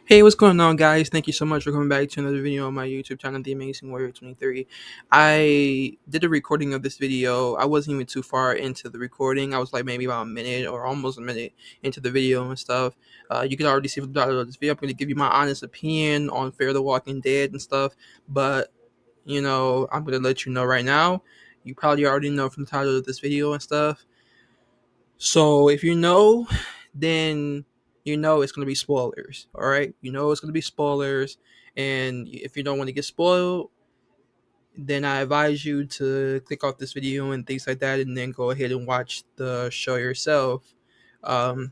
Hey, what's going on, guys? Thank you so much for coming back to another video on my YouTube channel, The Amazing Warrior 23. I did a recording of this video. I wasn't even too far into the recording. I was like maybe about a minute or almost a minute into the video and stuff. You can already see from the title of this video, I'm going to give you my honest opinion on Fear the Walking Dead and stuff. But, I'm going to let you know right now. You probably already know from the title of this video and stuff. So if you know, then you know it's gonna be spoilers. All right, you know it's gonna be spoilers, and if you don't want to get spoiled, then I advise you to click off this video and things like that, and then go ahead and watch the show yourself. Um,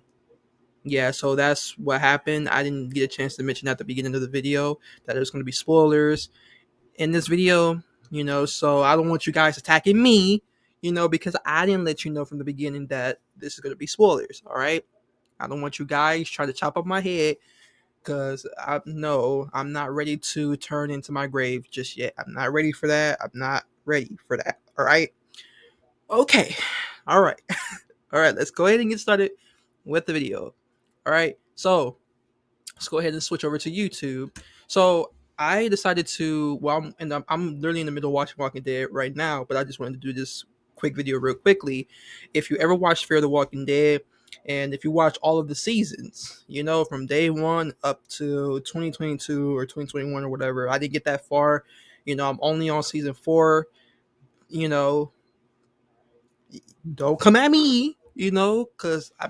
yeah, so that's what happened. I didn't get a chance to mention at the beginning of the video that there's gonna be spoilers in this video. So I don't want you guys attacking me. Because I didn't let you know from the beginning that this is gonna be spoilers. All right. I don't want you guys trying to chop up my head because I'm not ready to turn into my grave just yet. I'm not ready for that. I'm not ready for that. All right. Okay. All right. All right. Let's go ahead and get started with the video. All right. So let's go ahead and switch over to YouTube. So I decided to, I'm literally in the middle of watching Walking Dead right now, but I just wanted to do this quick video real quickly. If you ever watched Fear the Walking Dead, and if you watch all of the seasons, from day one up to 2022 or 2021 or whatever, I didn't get that far. I'm only on season 4. You know, don't come at me, because I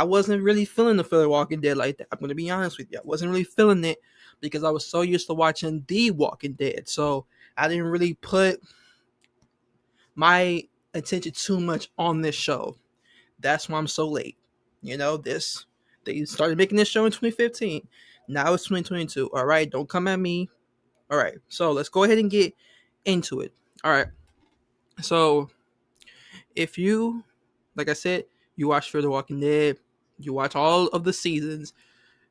wasn't really feeling the Fear the Walking Dead like that. I'm gonna be honest with you. I wasn't really feeling it because I was so used to watching The Walking Dead. So I didn't really put my attention too much on this show. That's why I'm so late. This they started making this show in 2015. Now it's 2022. All right, don't come at me. All right, so let's go ahead and get into it. All right, so if you, like I said, you watch Fear the Walking Dead, you watch all of the seasons.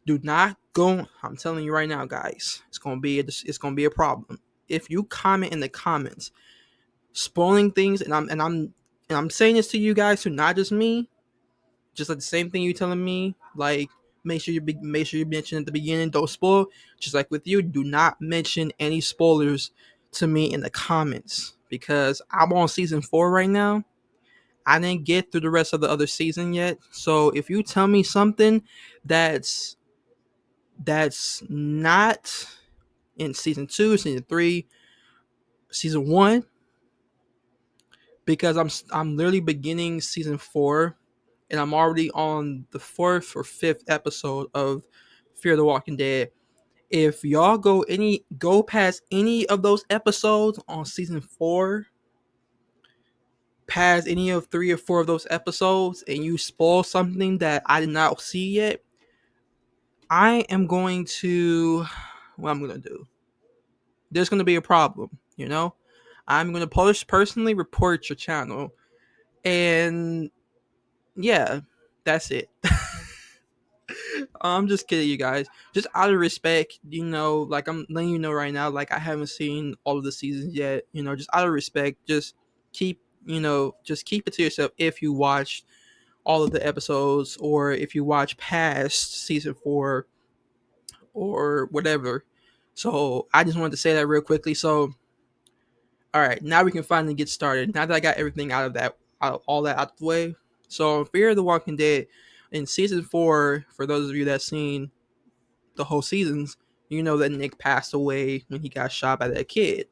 Do not go. I'm telling you right now, guys. It's gonna be a problem if you comment in the comments, spoiling things, and I'm saying this to you guys too, not just me. Just like the same thing you telling me, like make sure you mention at the beginning, don't spoil. Just like with you, do not mention any spoilers to me in the comments because I'm on season 4 right now. I didn't get through the rest of the other season yet. So if you tell me something that's not in season 2, season 3, season 1, because I'm literally beginning season 4 and I'm already on the 4th or 5th episode of Fear the Walking Dead. If y'all go past any of those episodes on season 4, past any of 3 or 4 of those episodes, and you spoil something that I did not see yet, I am going to what I'm gonna do. There's gonna be a problem. I'm gonna personally report your channel, and yeah, that's it. I'm just kidding, you guys. Just out of respect, like I'm letting you know right now, like I haven't seen all of the seasons yet. Just out of respect, just keep it to yourself if you watched all of the episodes or if you watch past season 4 or whatever. So I just wanted to say that real quickly. So all right, now we can finally get started. Now that I got everything all that out of the way. So Fear of the Walking Dead in season 4, for those of you that seen the whole seasons, you know that Nick passed away when he got shot by that kid,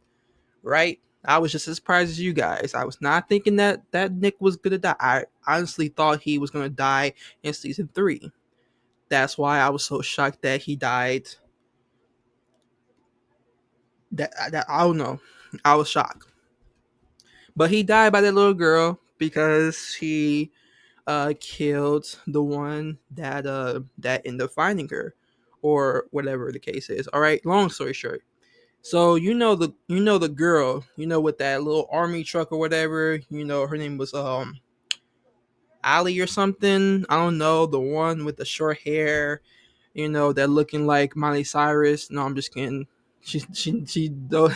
right? I was just as surprised as you guys. I was not thinking that Nick was gonna die. I honestly thought he was gonna die in season 3. That's why I was so shocked that he died. That I don't know. I was shocked, but he died by that little girl because he killed the one that ended up finding her, or whatever the case is. All right. Long story short, so the girl, with that little army truck or whatever. Her name was Ali or something. I don't know. The one with the short hair. That looking like Miley Cyrus. No, I'm just kidding. She though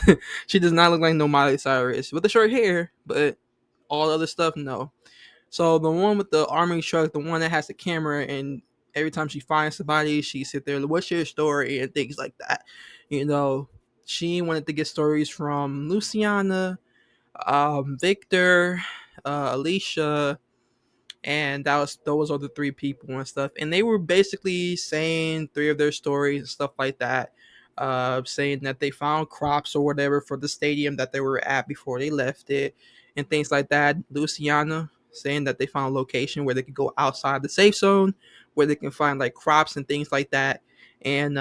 she does not look like no Miley Cyrus with the short hair, but all the other stuff no. So the one with the army truck, the one that has the camera, and Every time she finds somebody, she sit there, what's your story, and things like that. You know, she wanted to get stories from Luciana, Victor, Alicia, and those are the three people and stuff. And they were basically saying three of their stories and stuff like that. Saying that they found crops or whatever for the stadium that they were at before they left it, and things like that. Luciana saying that they found a location where they could go outside the safe zone, where they can find like crops and things like that, and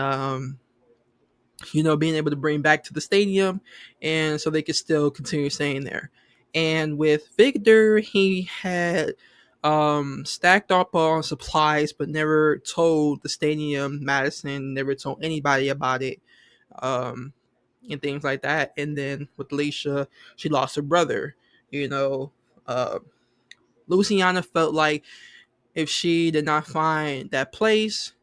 being able to bring back to the stadium, and so they could still continue staying there. And with Victor, he had stacked up on supplies, but never told the stadium, Madison, never told anybody about it, um, and things like that. And then with Alicia, she lost her brother. You know, uh, Luciana felt like if she did not find that place,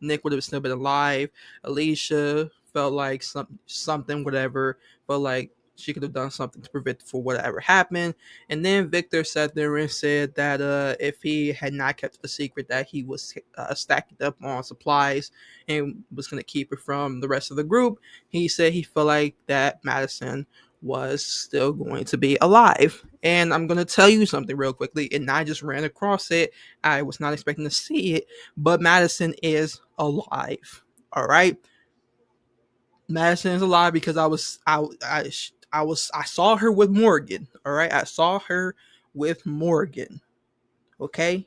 Nick would have still been alive. Alicia felt like something, whatever, felt like she could have done something to prevent for whatever happened. And then Victor sat there and said that if he had not kept the secret that he was stacking up on supplies and was going to keep it from the rest of the group, he said he felt like that Madison was still going to be alive. And I'm going to tell you something real quickly, and I just ran across it. I was not expecting to see it, but Madison is alive. All right, Madison is alive because I saw her with Morgan. All right, I saw her with Morgan. Okay,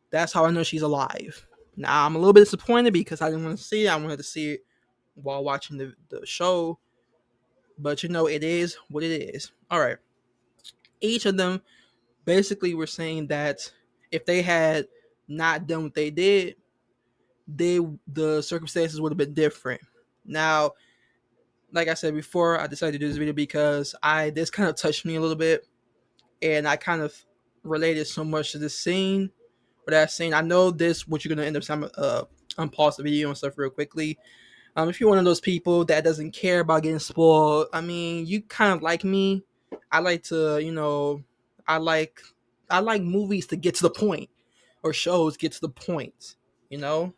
that's how I know she's alive. Now I'm a little bit disappointed because I didn't want to see it. I wanted to see it while watching the show, but it is what it is. All right, each of them basically were saying that if they had not done what they did, the circumstances would have been different. Now, like I said before, I decided to do this video because I this kind of touched me a little bit, and I kind of related so much to this scene or that scene. I know this what you're gonna end up saying. Unpause the video and stuff real quickly. If you're one of those people that doesn't care about getting spoiled, I mean, you kind of like me. I like to, I like I like movies to get to the point, or shows get to the point. You know,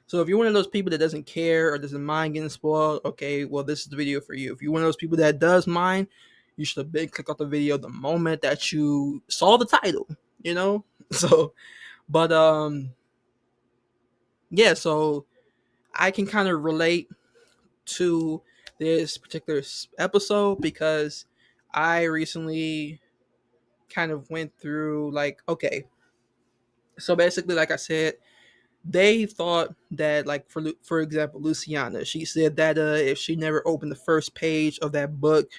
so if you're one of those people that doesn't care or doesn't mind getting spoiled, okay, well, this is the video for you. If you're one of those people that does mind, you should have been click off the video the moment that you saw the title, you know? So, but yeah, so I can kind of relate to this particular episode because I recently kind of went through like, okay, so basically, like I said, they thought that, like, for example, Luciana, she said that if she never opened the first page of that book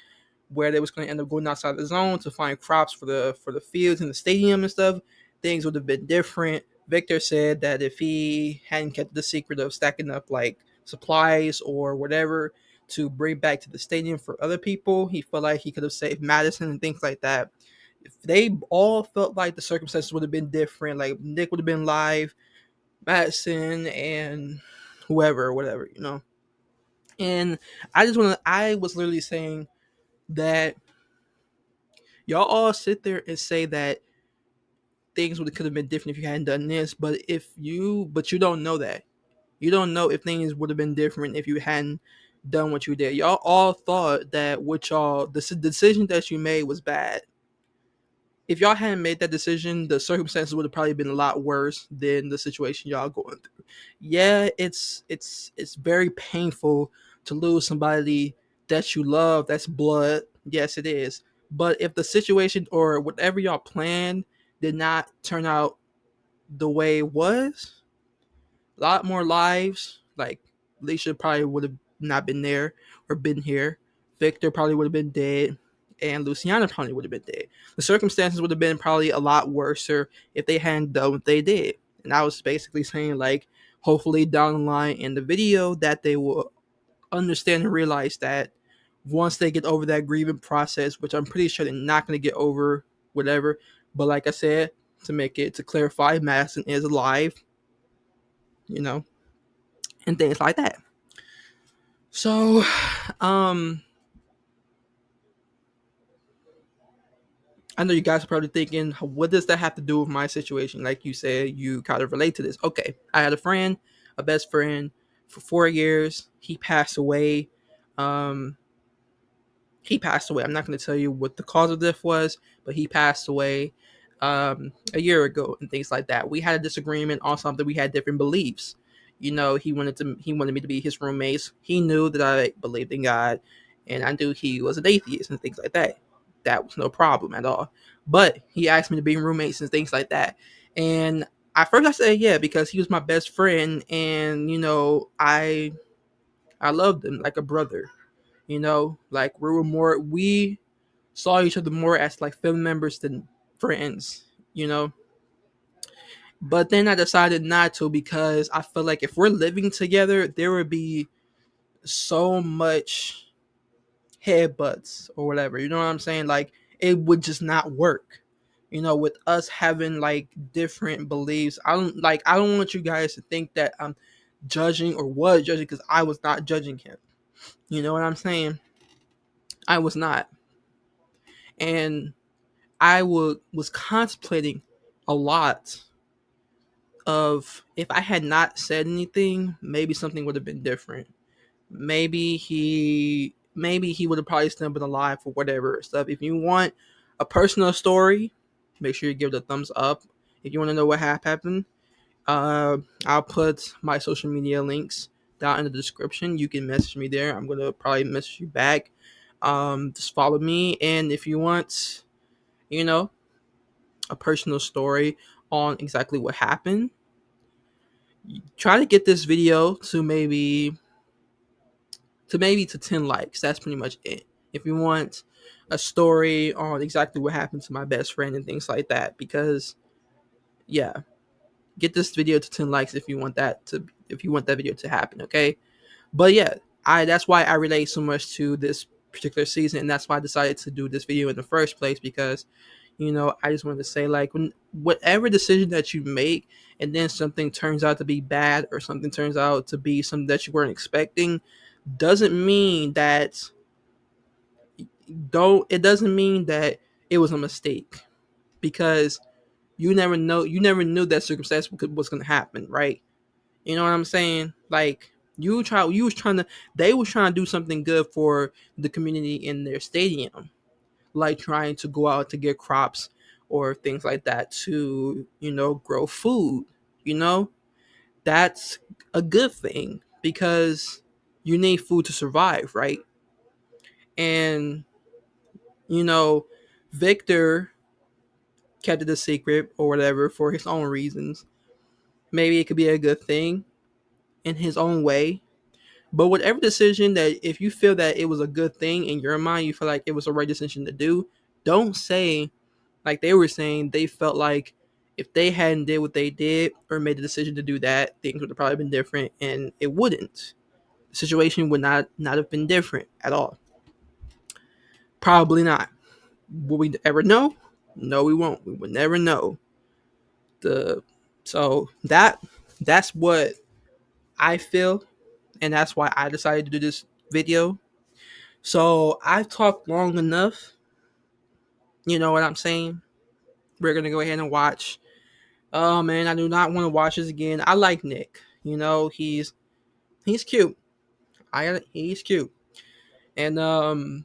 where they was going to end up going outside the zone to find crops for the fields and the stadium and stuff, things would have been different. Victor said that if he hadn't kept the secret of stacking up like supplies or whatever to bring back to the stadium for other people, he felt like he could have saved Madison and things like that. If they all felt like the circumstances would have been different, like Nick would have been live, Madison and whoever, whatever, And I was literally saying that y'all all sit there and say that things would could have been different if you hadn't done this, but you don't know that. You don't know if things would have been different if you hadn't done what you did. Y'all all thought that the decision that you made was bad. If y'all hadn't made that decision, the circumstances would have probably been a lot worse than the situation y'all going through. Yeah, it's very painful to lose somebody that you love. That's blood. Yes, it is. But if the situation or whatever y'all planned did not turn out the way it was, a lot more lives. Like Alicia probably would have not been there or been here. Victor probably would have been dead, and Luciana probably would have been dead. The circumstances would have been probably a lot worse if they hadn't done what they did. And I was basically saying like, hopefully down the line in the video that they will understand and realize that once they get over that grieving process, which I'm pretty sure they're not going to get over, whatever. But like I said, to clarify, Madison is alive, you know, and things like that. So, um, I know you guys are probably thinking, what does that have to do with my situation? Like you said, you kind of relate to this. Okay, I had a friend, a best friend, for 4 years. He passed away. Um, he passed away. I'm not going to tell you what the cause of death was, but he passed away a year ago and things like that. We had a disagreement on something. We had different beliefs. You know, he wanted me to be his roommates. He knew that I believed in God, and I knew he was an atheist and things like that. That was no problem at all. But he asked me to be roommates and things like that. And at first I said yeah because he was my best friend, and I loved him like a brother. Like we saw each other more as like family members than friends, you know. But then I decided not to because I feel like if we're living together, there would be so much headbutts or whatever. You know what I'm saying? Like it would just not work. With us having like different beliefs. I don't want you guys to think that I'm judging or was judging because I was not judging him. You know what I'm saying? I was not. And was contemplating a lot of if I had not said anything, maybe something would have been different. Maybe he would have probably still been alive for whatever stuff. If you want a personal story, make sure you give it a thumbs up. If you want to know what happened, I'll put my social media links down in the description. You can message me there. I'm gonna probably message you back. Just follow me, and if you want, you know, a personal story on exactly what happened, try to get this video to 10 likes. That's pretty much it. If you want a story on exactly what happened to my best friend and things like that, because yeah, get this video to 10 likes if you want that video to happen, okay? But yeah, I that's why I relate so much to this particular season, and that's why I decided to do this video in the first place because I just wanted to say like when whatever decision that you make and then something turns out to be bad or something turns out to be something that you weren't expecting doesn't mean that don't it doesn't mean that it was a mistake because you never knew that circumstance was going to happen, right? You know what I'm saying? Like you was trying to they was trying to do something good for the community in their stadium, like trying to go out to get crops or things like that to, grow food, you know? That's a good thing because you need food to survive, right? And, you know, Victor kept it a secret or whatever for his own reasons. Maybe it could be a good thing in his own way. But whatever decision that if you feel that it was a good thing in your mind, you feel like it was the right decision to do, don't say like they were saying they felt like if they hadn't did what they did or made the decision to do that, things would have probably been different and it wouldn't. The situation would not have been different at all. Probably not. Will we ever know? No, we won't. We will never know. The so that's what I feel, and that's why I decided to do this video. So I've talked long enough. You know what I'm saying? We're gonna go ahead and watch. Oh man, I do not want to watch this again. I like Nick. He's cute. He's cute, and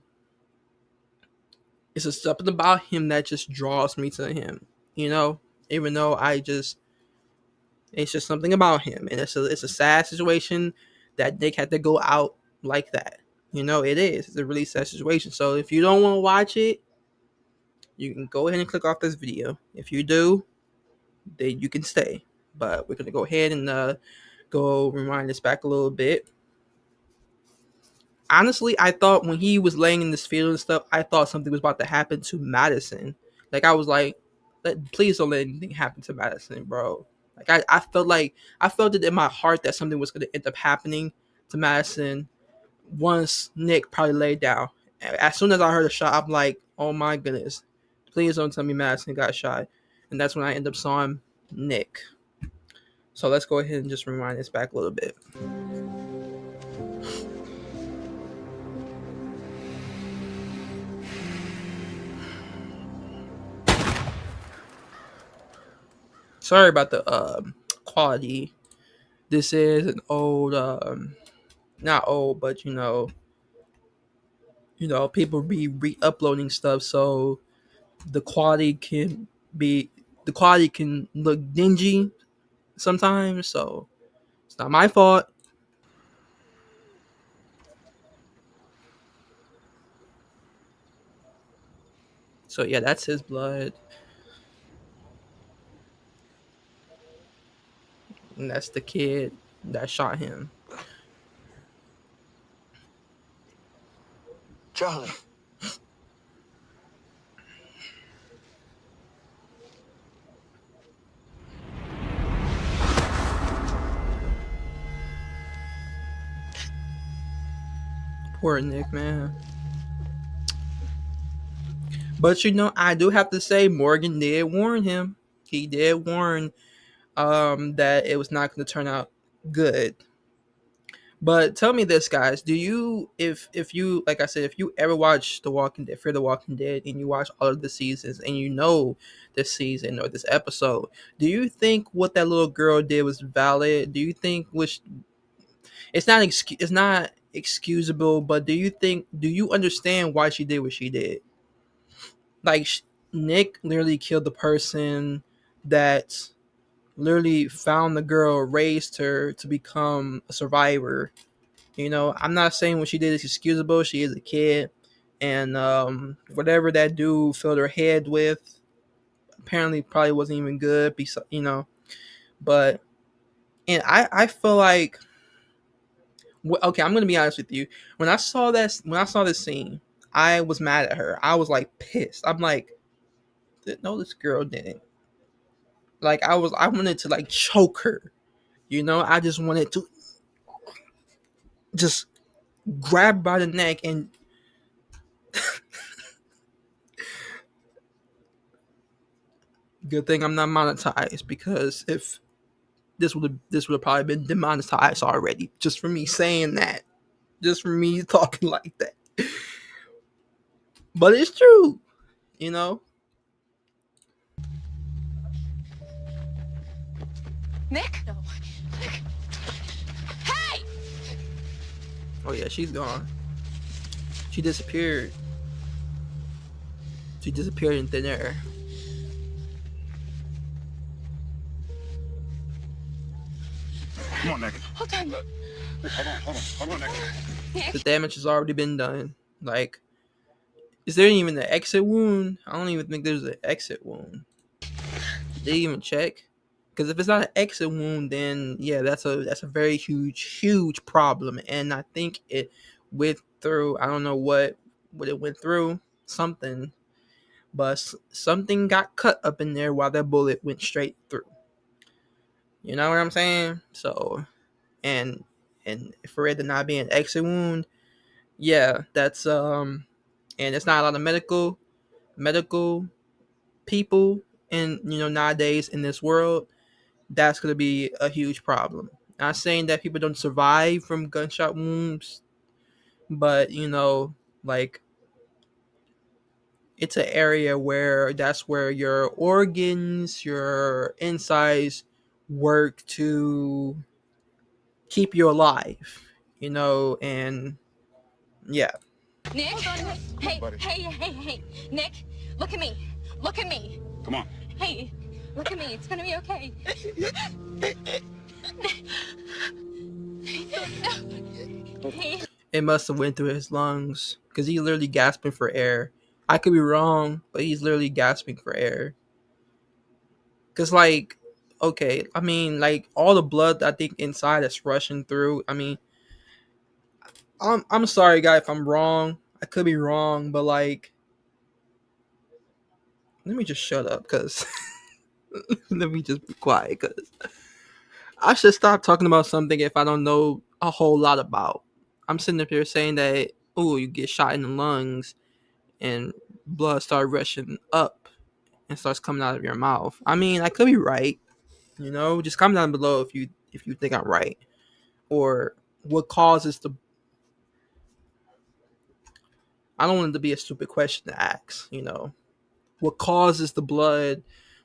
it's just something about him that just draws me to him. You know, even though it's just something about him, and it's a sad situation that Nick had to go out like that. It is. It's a really sad situation. So if you don't want to watch it, you can go ahead and click off this video. If you do, then you can stay. But we're gonna go ahead and go rewind this back a little bit. Honestly, I thought when he was laying in this field and stuff, I thought something was about to happen to Madison. Like I was like, please don't let anything happen to Madison, bro. Like I felt it in my heart that something was gonna end up happening to Madison once Nick probably laid down. As soon as I heard a shot, I'm like, oh my goodness, please don't tell me Madison got shot. And that's when I end up sawing Nick. So let's go ahead and just rewind this back a little bit. Sorry about the quality. This is an old, not old, but people be re-uploading stuff, so the quality can be the quality can look dingy sometimes. So it's not my fault. So yeah, that's his blood, and that's the kid that shot him. Charlie. Poor Nick, man. But I do have to say Morgan did warn him. He did warn that it was not going to turn out good. But tell me this, guys: do you, if you, like I said, if you ever watch The Walking Dead, Fear the Walking Dead, and you watch all of the seasons, and this season or this episode, do you think what that little girl did was valid? Do you think which it's not excusable, but do you understand why she did what she did? Like Nick literally killed the person that literally found the girl, raised her to become a survivor. I'm not saying what she did is excusable. She is a kid, and whatever that dude filled her head with apparently probably wasn't even good. But and I feel like okay, I'm gonna be honest with you. When I saw this scene, I was mad at her. I was like pissed. I'm like, no, this girl didn't. Like I wanted to like choke her. I just wanted to just grab by the neck and good thing I'm not monetized, because if this would have probably been demonetized already just for me saying that, just for me talking like that. But it's true, you know. Nick? No. Nick. Hey! Oh yeah, she's gone. She disappeared. She disappeared in thin air. Come on, Nick. Hold on. Hold on, Nick. The Nick. damage has already been done. Like, is there even an exit wound? I don't even think there's an exit wound. Did they even check? Because if it's not an exit wound, then yeah, that's a very huge problem. And I think it went through. I don't know what it went through. Something, but something got cut up in there while that bullet went straight through. You know what I'm saying? So, and for it to not be an exit wound, yeah, that's and it's not a lot of medical people in nowadays in this world. That's gonna be a huge problem. Not saying that people don't survive from gunshot wounds, but like it's an area where that's where your organs, your insides work to keep you alive, and yeah. Nick? Hold on. Hey, hey. Nick, look at me. Look at me. Come on. Hey, look at me. It's gonna be okay. Hey. It must have went through his lungs because he's literally gasping for air. I could be wrong, but he's literally gasping for air. Because, like, okay, I mean, like, all the blood I think inside that's rushing through. I mean, I'm sorry, guy, if I'm wrong. I could be wrong, but, like, let me just shut up, because let me just be quiet, because I should stop talking about something if I don't know a whole lot about. I'm sitting up here saying that, oh, you get shot in the lungs and blood start rushing up and starts coming out of your mouth. I mean, I could be right. Just comment down below if you think I'm right, or what causes the. I don't want it to be a stupid question to ask. What causes the blood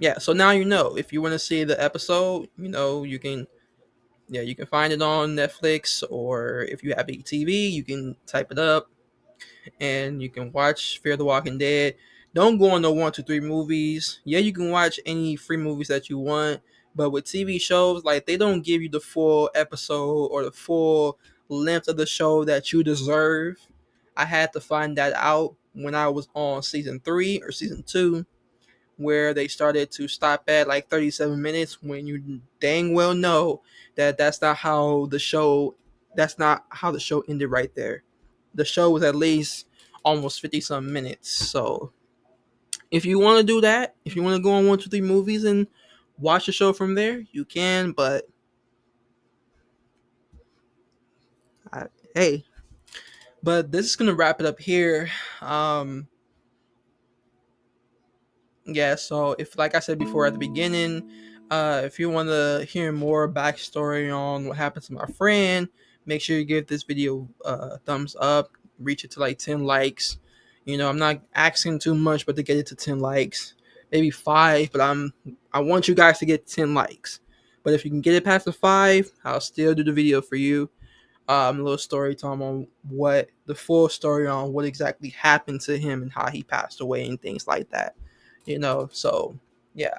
Yeah, so now you know if you want to see the episode, you can, yeah, you can find it on Netflix, or if you have a TV, you can type it up and you can watch Fear the Walking Dead. Don't go on the 1, 2, 3 movies. Yeah, you can watch any free movies that you want, but with TV shows, like, they don't give you the full episode or the full length of the show that you deserve. I had to find that out when I was on season 3 or season 2, where they started to stop at like 37 minutes, when you dang well know that that's not how the show ended right there. The show was at least almost 50 some minutes. So if you want to do that, if you want to go on 1, 2, 3 movies and watch the show from there, you can. But I, hey, but this is gonna wrap it up here. Um, yeah, so if, like I said before at the beginning, if you want to hear more backstory on what happened to my friend, make sure you give this video a thumbs up, reach it to like 10 likes. I'm not asking too much, but to get it to 10 likes, maybe 5, but I want you guys to get 10 likes. But if you can get it past the 5, I'll still do the video for you. A little story time on what the full story on what exactly happened to him and how he passed away and things like that. So yeah.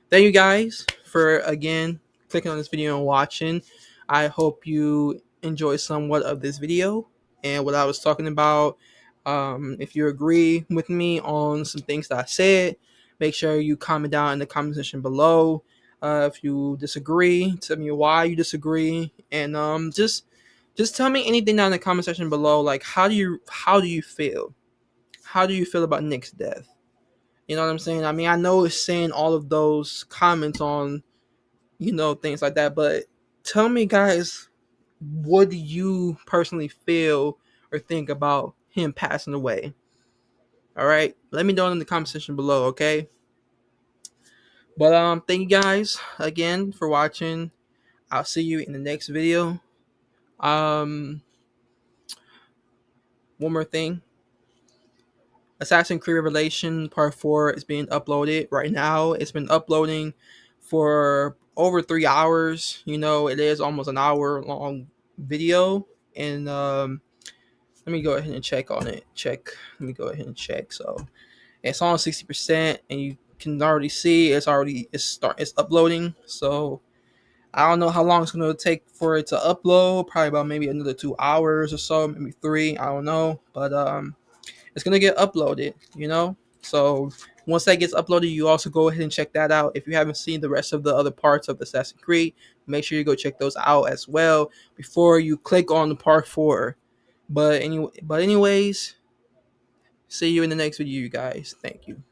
Thank you guys for again clicking on this video and watching. I hope you enjoy somewhat of this video and what I was talking about. If you agree with me on some things that I said, make sure you comment down in the comment section below. If you disagree, tell me why you disagree, and just tell me anything down in the comment section below. Like, how do you feel? How do you feel about Nick's death? You know what I'm saying? I mean, I know it's saying all of those comments on, things like that, but tell me, guys, what do you personally feel or think about him passing away? All right, let me know in the comment section below, okay? But thank you guys again for watching. I'll see you in the next video. Um, one more thing. Assassin's Creed Revelation Part 4 is being uploaded right now. It's been uploading for over 3 hours. It is almost an hour long video. And let me go ahead and check on it. Let me go ahead and check. So it's on 60%, and you can already see it's uploading. So I don't know how long it's going to take for it to upload. Probably about maybe another 2 hours or so, maybe 3. I don't know. But it's gonna get uploaded. So once that gets uploaded, you also go ahead and check that out. If you haven't seen the rest of the other parts of Assassin's Creed, make sure you go check those out as well before you click on the part 4. But anyways, see you in the next video, you guys. Thank you.